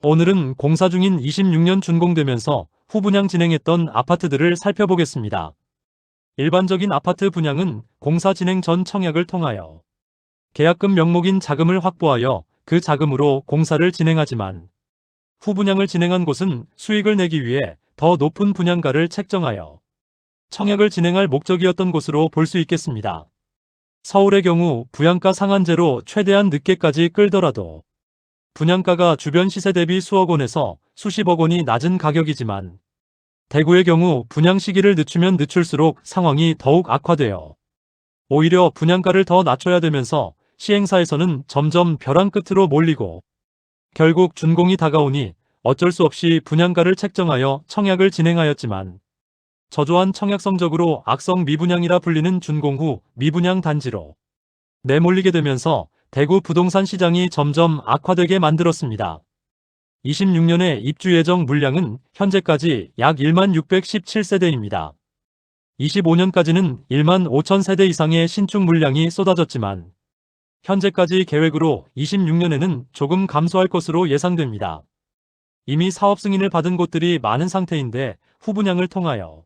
오늘은 공사 중인 26년 준공되면서 후분양 진행했던 아파트들을 살펴보겠습니다. 일반적인 아파트 분양은 공사 진행 전 청약을 통하여 계약금 명목인 자금을 확보하여 그 자금으로 공사를 진행하지만 후분양을 진행한 곳은 수익을 내기 위해 더 높은 분양가를 책정하여 청약을 진행할 목적이었던 곳으로 볼 수 있겠습니다. 서울의 경우 분양가 상한제로 최대한 늦게까지 끌더라도 분양가가 주변 시세 대비 수억 원에서 수십억 원이 낮은 가격이지만 대구의 경우 분양 시기를 늦추면 늦출수록 상황이 더욱 악화되어 오히려 분양가를 더 낮춰야 되면서 시행사에서는 점점 벼랑 끝으로 몰리고 결국 준공이 다가오니 어쩔 수 없이 분양가를 책정하여 청약을 진행하였지만 저조한 청약 성적으로 악성 미분양이라 불리는 준공 후 미분양 단지로 내몰리게 되면서 대구 부동산 시장이 점점 악화되게 만들었습니다. 26년의 입주 예정 물량은 현재까지 약 1만 617세대입니다. 25년까지는 1만 5천 세대 이상의 신축 물량이 쏟아졌지만 현재까지 계획으로 26년에는 조금 감소할 것으로 예상됩니다. 이미 사업 승인을 받은 곳들이 많은 상태인데 후분양을 통하여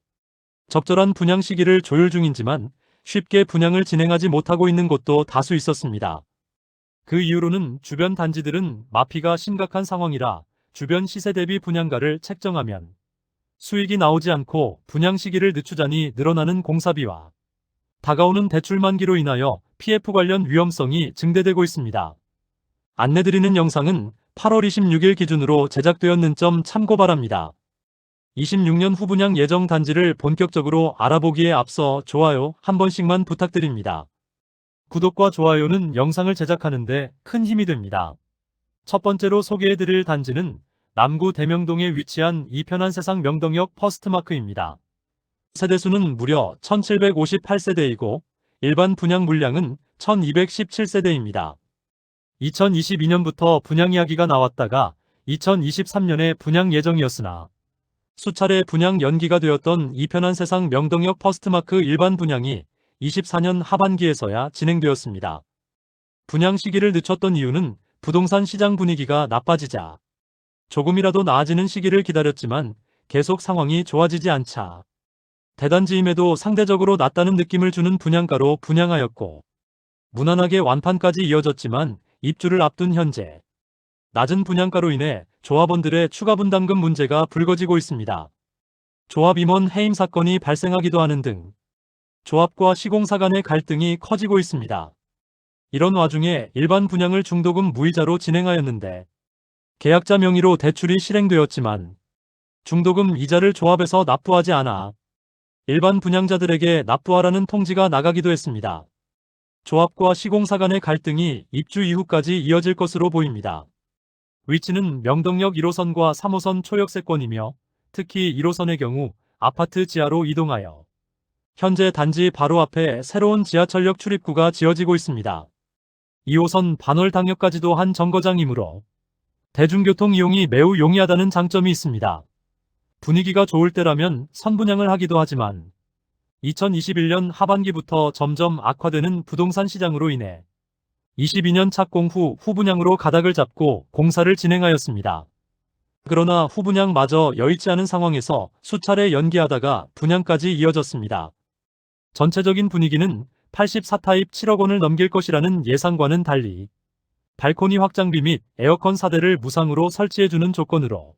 적절한 분양 시기를 조율 중이지만 쉽게 분양을 진행하지 못하고 있는 곳도 다수 있었습니다. 그 이유로는 주변 단지들은 마피가 심각한 상황이라 주변 시세 대비 분양가를 책정하면 수익이 나오지 않고 분양 시기를 늦추자니 늘어나는 공사비와 다가오는 대출 만기로 인하여 PF 관련 위험성이 증대되고 있습니다. 안내드리는 영상은 8월 26일 기준으로 제작되었는 점 참고 바랍니다. 26년 후분양 예정 단지를 본격적으로 알아보기에 앞서 좋아요 한 번씩만 부탁드립니다. 구독과 좋아요는 영상을 제작하는데 큰 힘이 됩니다. 첫 번째로 소개해드릴 단지는 남구 대명동에 위치한 이편한 세상 명동역 퍼스트마크입니다. 세대수는 무려 1758세대이고 일반 분양 물량은 1217세대입니다. 2022년부터 분양 이야기가 나왔다가 2023년에 분양 예정이었으나 수차례 분양 연기가 되었던 이편한 세상 명동역 퍼스트마크 일반 분양이 24년 하반기에서야 진행되었습니다. 분양 시기를 늦췄던 이유는 부동산 시장 분위기가 나빠지자 조금이라도 나아지는 시기를 기다렸지만 계속 상황이 좋아지지 않자 대단지임에도 상대적으로 낮다는 느낌을 주는 분양가로 분양하였고 무난하게 완판까지 이어졌지만 입주를 앞둔 현재 낮은 분양가로 인해 조합원들의 추가 분담금 문제가 불거지고 있습니다. 조합 임원 해임 사건이 발생하기도 하는 등 조합과 시공사 간의 갈등이 커지고 있습니다. 이런 와중에 일반 분양을 중도금 무이자로 진행하였는데 계약자 명의로 대출이 실행되었지만 중도금 이자를 조합에서 납부하지 않아 일반 분양자들에게 납부하라는 통지가 나가기도 했습니다. 조합과 시공사 간의 갈등이 입주 이후까지 이어질 것으로 보입니다. 위치는 명동역 1호선과 3호선 초역세권이며 특히 1호선의 경우 아파트 지하로 이동하여 현재 단지 바로 앞에 새로운 지하철역 출입구가 지어지고 있습니다. 2호선 반월당역까지도 한 정거장이므로 대중교통 이용이 매우 용이하다는 장점이 있습니다. 분위기가 좋을 때라면 선분양을 하기도 하지만 2021년 하반기부터 점점 악화되는 부동산 시장으로 인해 22년 착공 후 후분양으로 가닥을 잡고 공사를 진행하였습니다. 그러나 후분양마저 여의치 않은 상황에서 수차례 연기하다가 분양까지 이어졌습니다. 전체적인 분위기는 84타입 7억 원을 넘길 것이라는 예상과는 달리 발코니 확장비 및 에어컨 4대를 무상으로 설치해주는 조건으로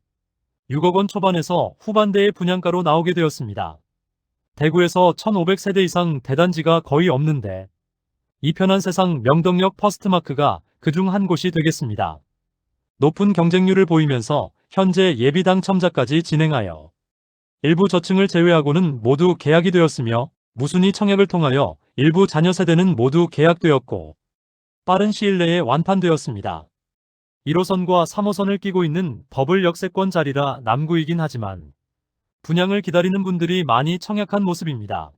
6억 원 초반에서 후반대의 분양가로 나오게 되었습니다. 대구에서 1500세대 이상 대단지가 거의 없는데 이편한 세상 명동역 퍼스트마크가 그중 한 곳이 되겠습니다. 높은 경쟁률을 보이면서 현재 예비 당첨자까지 진행하여 일부 저층을 제외하고는 모두 계약이 되었으며 무순위 청약을 통하여 일부 잔여 세대는 모두 계약되었고 빠른 시일 내에 완판되었습니다. 1호선과 3호선을 끼고 있는 더블 역세권 자리라 남구이긴 하지만 분양을 기다리는 분들이 많이 청약한 모습입니다.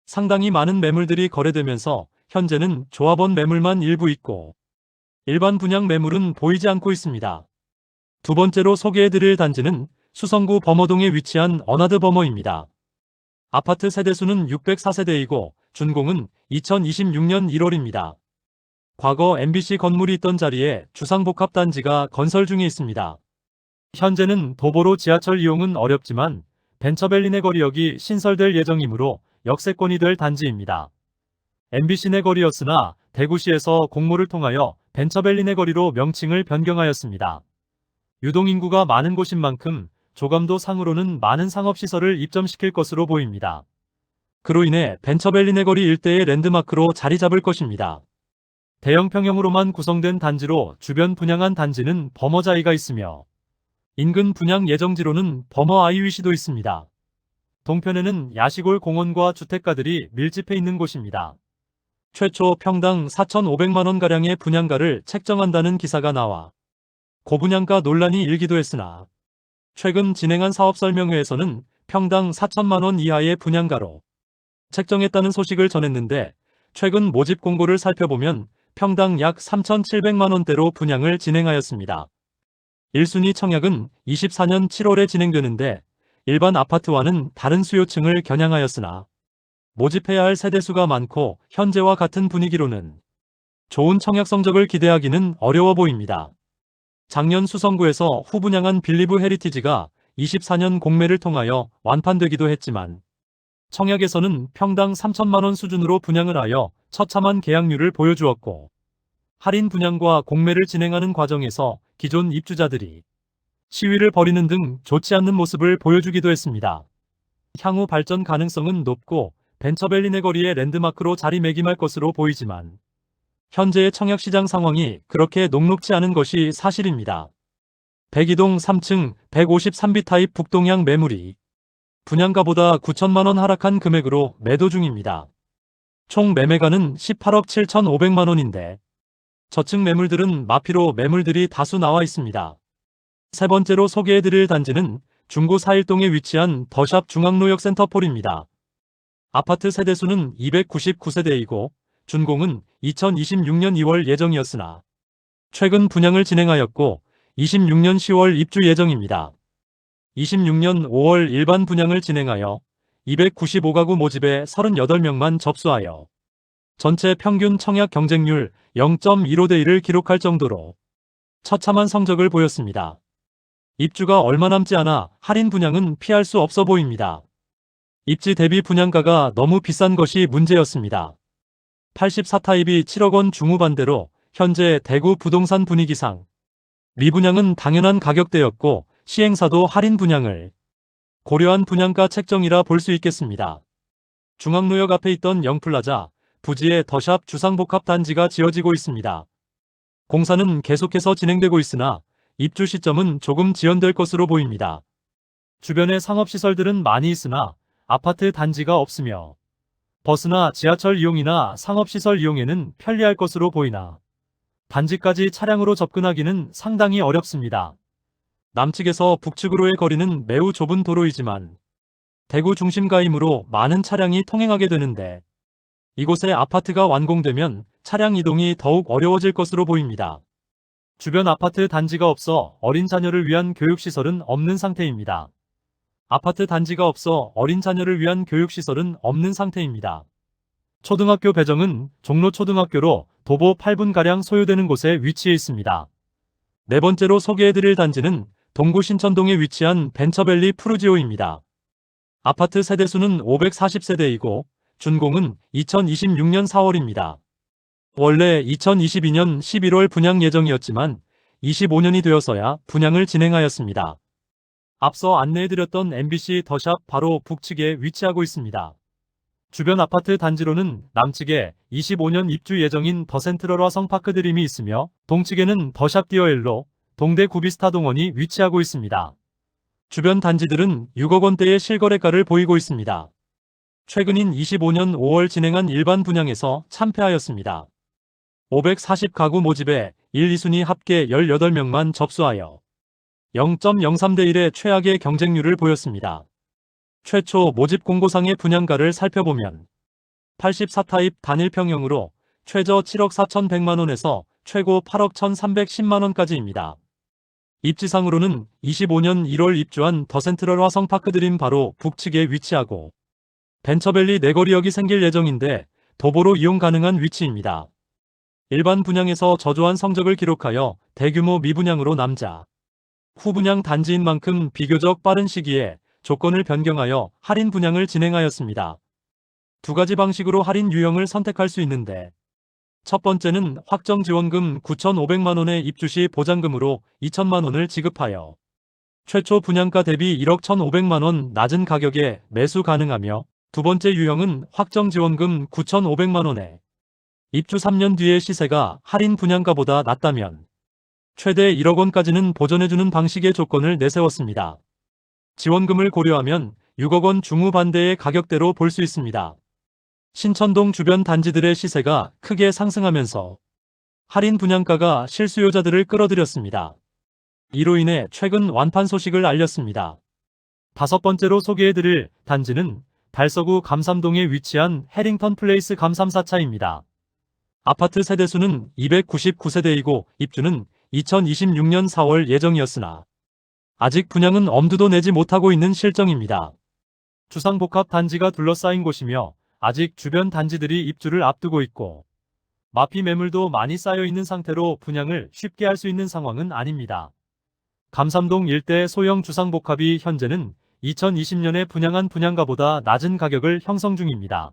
상당히 많은 매물들이 거래되면서 현재는 조합원 매물만 일부 있고 일반 분양 매물은 보이지 않고 있습니다. 두 번째로 소개해드릴 단지는 수성구 범어동에 위치한 어나드 범어입니다. 아파트 세대수는 604세대이고 준공은 2026년 1월입니다. 과거 MBC 건물이 있던 자리에 주상복합단지가 건설 중에 있습니다. 현재는 도보로 지하철 이용은 어렵지만 벤처밸리 내거리역이 신설될 예정이므로 역세권이 될 단지입니다. MBC 내거리였으나 대구시에서 공모를 통하여 벤처밸리 내거리로 명칭을 변경하였습니다. 유동인구가 많은 곳인 만큼 조감도 상으로는 많은 상업시설을 입점시킬 것으로 보입니다. 그로 인해 벤처밸리 내거리 일대의 랜드마크로 자리 잡을 것입니다. 대형 평형으로만 구성된 단지로 주변 분양한 단지는 버머자이가 있으며 인근 분양 예정지로는 버머 아이위시도 있습니다. 동편에는 야시골 공원과 주택가들이 밀집해 있는 곳입니다. 최초 평당 4,500만원가량의 분양가를 책정한다는 기사가 나와 고분양가 논란이 일기도 했으나 최근 진행한 사업설명회에서는 평당 4천만원 이하의 분양가로 책정했다는 소식을 전했는데 최근 모집 공고를 살펴보면 평당 약 3,700만원대로 분양을 진행하였습니다. 1순위 청약은 24년 7월에 진행되는데 일반 아파트와는 다른 수요층을 겨냥하였으나 모집해야 할 세대수가 많고 현재와 같은 분위기로는 좋은 청약 성적을 기대하기는 어려워 보입니다. 작년 수성구에서 후분양한 빌리브 헤리티지가 24년 공매를 통하여 완판되기도 했지만 청약에서는 평당 3천만원 수준으로 분양을 하여 처참한 계약률을 보여주었고 할인 분양과 공매를 진행하는 과정에서 기존 입주자들이 시위를 벌이는 등 좋지 않는 모습을 보여주기도 했습니다. 향후 발전 가능성은 높고 벤처밸리 내거리의 랜드마크로 자리매김할 것으로 보이지만 현재의 청약시장 상황이 그렇게 녹록지 않은 것이 사실입니다. 백이동 3층 153B 타입 북동향 매물이 분양가보다 9천만원 하락한 금액으로 매도 중입니다. 총 매매가는 18억 7,500만원인데 저층 매물들은 마피로 매물들이 다수 나와 있습니다. 세 번째로 소개해드릴 단지는 중구 4일동에 위치한 더샵 중앙로역 센터폴입니다. 아파트 세대수는 299세대이고 준공은 2026년 2월 예정이었으나 최근 분양을 진행하였고 26년 10월 입주 예정입니다. 26년 5월 일반 분양을 진행하여 295가구 모집에 38명만 접수하여 전체 평균 청약 경쟁률 0.15대 1을 기록할 정도로 처참한 성적을 보였습니다. 입주가 얼마 남지 않아 할인 분양은 피할 수 없어 보입니다. 입지 대비 분양가가 너무 비싼 것이 문제였습니다. 84타입이 7억원 중후반대로 현재 대구 부동산 분위기상 미분양은 당연한 가격대였고 시행사도 할인 분양을 고려한 분양가 책정이라 볼 수 있겠습니다. 중앙로역 앞에 있던 영플라자, 부지에 더샵 주상복합 단지가 지어지고 있습니다. 공사는 계속해서 진행되고 있으나 입주 시점은 조금 지연될 것으로 보입니다. 주변에 상업시설들은 많이 있으나 아파트 단지가 없으며 버스나 지하철 이용이나 상업시설 이용에는 편리할 것으로 보이나 단지까지 차량으로 접근하기는 상당히 어렵습니다. 남측에서 북측으로의 거리는 매우 좁은 도로이지만 대구 중심가이므로 많은 차량이 통행하게 되는데 이곳에 아파트가 완공되면 차량 이동이 더욱 어려워질 것으로 보입니다. 주변 아파트 단지가 없어 어린 자녀를 위한 교육시설은 없는 상태입니다. 아파트 단지가 없어 어린 자녀를 위한 교육시설은 없는 상태입니다. 초등학교 배정은 종로초등학교로 도보 8분가량 소요되는 곳에 위치해 있습니다. 네 번째로 소개해드릴 단지는 동구 신천동에 위치한 벤처밸리 푸르지오입니다. 아파트 세대수는 540세대이고 준공은 2026년 4월입니다. 원래 2022년 11월 분양 예정이었지만 25년이 되어서야 분양을 진행하였습니다. 앞서 안내해드렸던 MBC 더샵 바로 북측에 위치하고 있습니다. 주변 아파트 단지로는 남측에 25년 입주 예정인 더센트럴화 성파크 드림이 있으며 동측에는 더샵 디어엘로 동대 구비스타 동원이 위치하고 있습니다. 주변 단지들은 6억 원대의 실거래가를 보이고 있습니다. 최근인 25년 5월 진행한 일반 분양에서 참패하였습니다. 540가구 모집에 1, 2순위 합계 18명만 접수하여 0.03대 1의 최악의 경쟁률을 보였습니다. 최초 모집 공고상의 분양가를 살펴보면 84타입 단일평형으로 최저 7억 4,100만원에서 최고 8억 1,310만원까지입니다. 입지상으로는 25년 1월 입주한 더센트럴 화성파크 드림 바로 북측에 위치하고 벤처밸리 내거리역이 생길 예정인데 도보로 이용 가능한 위치입니다. 일반 분양에서 저조한 성적을 기록하여 대규모 미분양으로 남자 후분양 단지인 만큼 비교적 빠른 시기에 조건을 변경하여 할인 분양을 진행하였습니다. 두 가지 방식으로 할인 유형을 선택할 수 있는데, 첫 번째는 확정 지원금 9,500만 원의 입주 시 보장금으로 2천만 원을 지급하여 최초 분양가 대비 1억 1,500만 원 낮은 가격에 매수 가능하며, 두 번째 유형은 확정 지원금 9,500만 원에 입주 3년 뒤의 시세가 할인 분양가보다 낮다면 최대 1억 원까지는 보전해주는 방식의 조건을 내세웠습니다. 지원금을 고려하면 6억 원 중후반대의 가격대로 볼 수 있습니다. 신천동 주변 단지들의 시세가 크게 상승하면서 할인 분양가가 실수요자들을 끌어들였습니다. 이로 인해 최근 완판 소식을 알렸습니다. 다섯 번째로 소개해드릴 단지는 달서구 감삼동에 위치한 해링턴 플레이스 감삼 4차입니다. 아파트 세대수는 299세대이고 입주는 2026년 4월 예정이었으나 아직 분양은 엄두도 내지 못하고 있는 실정입니다. 주상복합 단지가 둘러싸인 곳이며 아직 주변 단지들이 입주를 앞두고 있고 마피 매물도 많이 쌓여 있는 상태로 분양을 쉽게 할 수 있는 상황은 아닙니다. 감삼동 일대 소형 주상복합이 현재는 2020년에 분양한 분양가보다 낮은 가격을 형성 중입니다.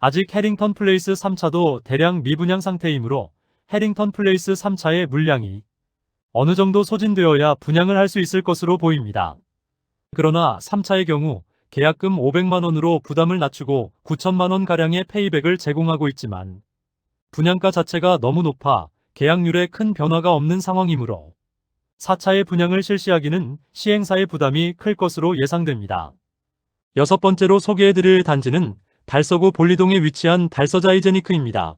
아직 해링턴 플레이스 3차도 대량 미분양 상태이므로 해링턴 플레이스 3차의 물량이 어느 정도 소진되어야 분양을 할 수 있을 것으로 보입니다. 그러나 3차의 경우 계약금 500만 원으로 부담을 낮추고 9천만 원가량의 페이백을 제공하고 있지만 분양가 자체가 너무 높아 계약률에 큰 변화가 없는 상황이므로 4차의 분양을 실시하기는 시행사의 부담이 클 것으로 예상됩니다. 여섯 번째로 소개해드릴 단지는 달서구 볼리동에 위치한 달서자이제니크입니다.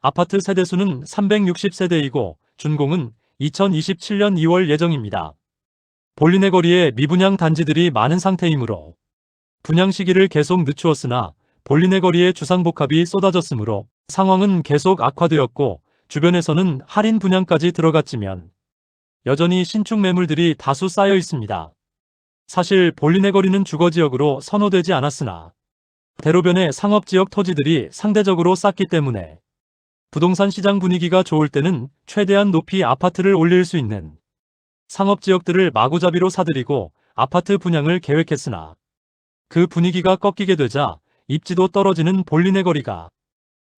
아파트 세대수는 360세대이고 준공은 2027년 2월 예정입니다. 볼리네 거리에 미분양 단지들이 많은 상태이므로 분양 시기를 계속 늦추었으나 볼리네 거리에 주상복합이 쏟아졌으므로 상황은 계속 악화되었고 주변에서는 할인 분양까지 들어갔지만 여전히 신축 매물들이 다수 쌓여 있습니다. 사실 볼리네 거리는 주거지역으로 선호되지 않았으나 대로변의 상업지역 토지들이 상대적으로 쌌기 때문에 부동산 시장 분위기가 좋을 때는 최대한 높이 아파트를 올릴 수 있는 상업지역들을 마구잡이로 사들이고 아파트 분양을 계획했으나 그 분위기가 꺾이게 되자 입지도 떨어지는 볼리네 거리가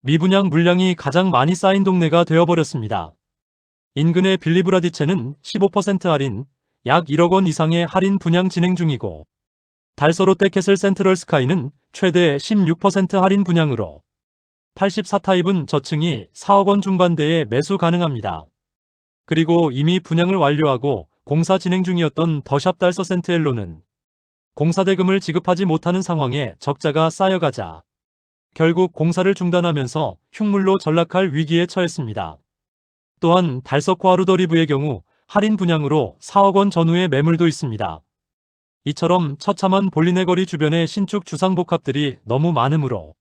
미분양 물량이 가장 많이 쌓인 동네가 되어버렸습니다. 인근의 빌리브라디체는 15% 할인, 약 1억 원 이상의 할인 분양 진행 중이고 달서 롯데캐슬 센트럴 스카이는 최대 16% 할인 분양으로 84타입은 저층이 4억 원 중반대에 매수 가능합니다. 그리고 이미 분양을 완료하고 공사 진행 중이었던 더샵 달서 센트엘로는 공사 대금을 지급하지 못하는 상황에 적자가 쌓여가자 결국 공사를 중단하면서 흉물로 전락할 위기에 처했습니다. 또한 달서 코아루더리브의 경우 할인 분양으로 4억 원 전후의 매물도 있습니다. 이처럼 처참한 볼리네 거리 주변의 신축 주상복합들이 너무 많으므로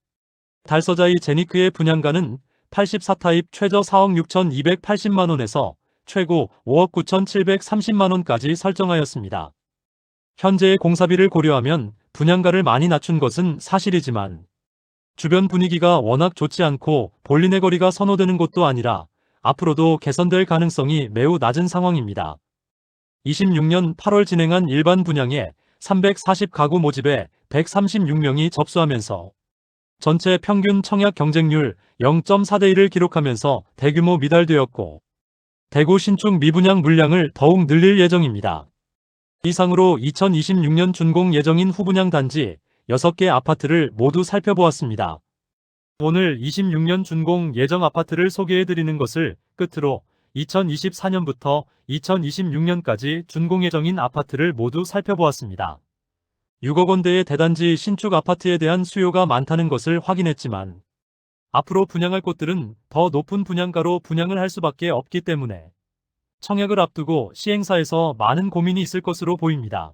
달서자이 제니크의 분양가는 84타입 최저 4억 6,280만 원에서 최고 5억 9,730만 원까지 설정하였습니다. 현재의 공사비를 고려하면 분양가를 많이 낮춘 것은 사실이지만 주변 분위기가 워낙 좋지 않고 볼리네 거리가 선호되는 곳도 아니라 앞으로도 개선될 가능성이 매우 낮은 상황입니다. 26년 8월 진행한 일반 분양에 340가구 모집에 136명이 접수하면서 전체 평균 청약 경쟁률 0.4대 1을 기록하면서 대규모 미달되었고 대구 신축 미분양 물량을 더욱 늘릴 예정입니다. 이상으로 2026년 준공 예정인 후분양 단지 6개 아파트를 모두 살펴보았습니다. 오늘 26년 준공 예정 아파트를 소개해드리는 것을 끝으로 2024년부터 2026년까지 준공 예정인 아파트를 모두 살펴보았습니다. 6억 원대의 대단지 신축 아파트에 대한 수요가 많다는 것을 확인했지만 앞으로 분양할 곳들은 더 높은 분양가로 분양을 할 수밖에 없기 때문에 청약을 앞두고 시행사에서 많은 고민이 있을 것으로 보입니다.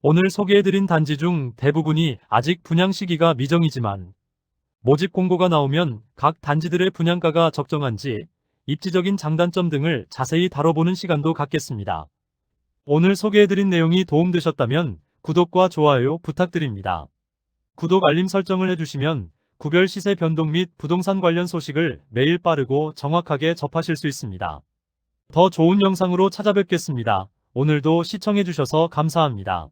오늘 소개해드린 단지 중 대부분이 아직 분양 시기가 미정이지만 모집 공고가 나오면 각 단지들의 분양가가 적정한지 입지적인 장단점 등을 자세히 다뤄보는 시간도 갖겠습니다. 오늘 소개해드린 내용이 도움되셨다면 구독과 좋아요 부탁드립니다. 구독 알림 설정을 해주시면 구별 시세 변동 및 부동산 관련 소식을 매일 빠르고 정확하게 접하실 수 있습니다. 더 좋은 영상으로 찾아뵙겠습니다. 오늘도 시청해주셔서 감사합니다.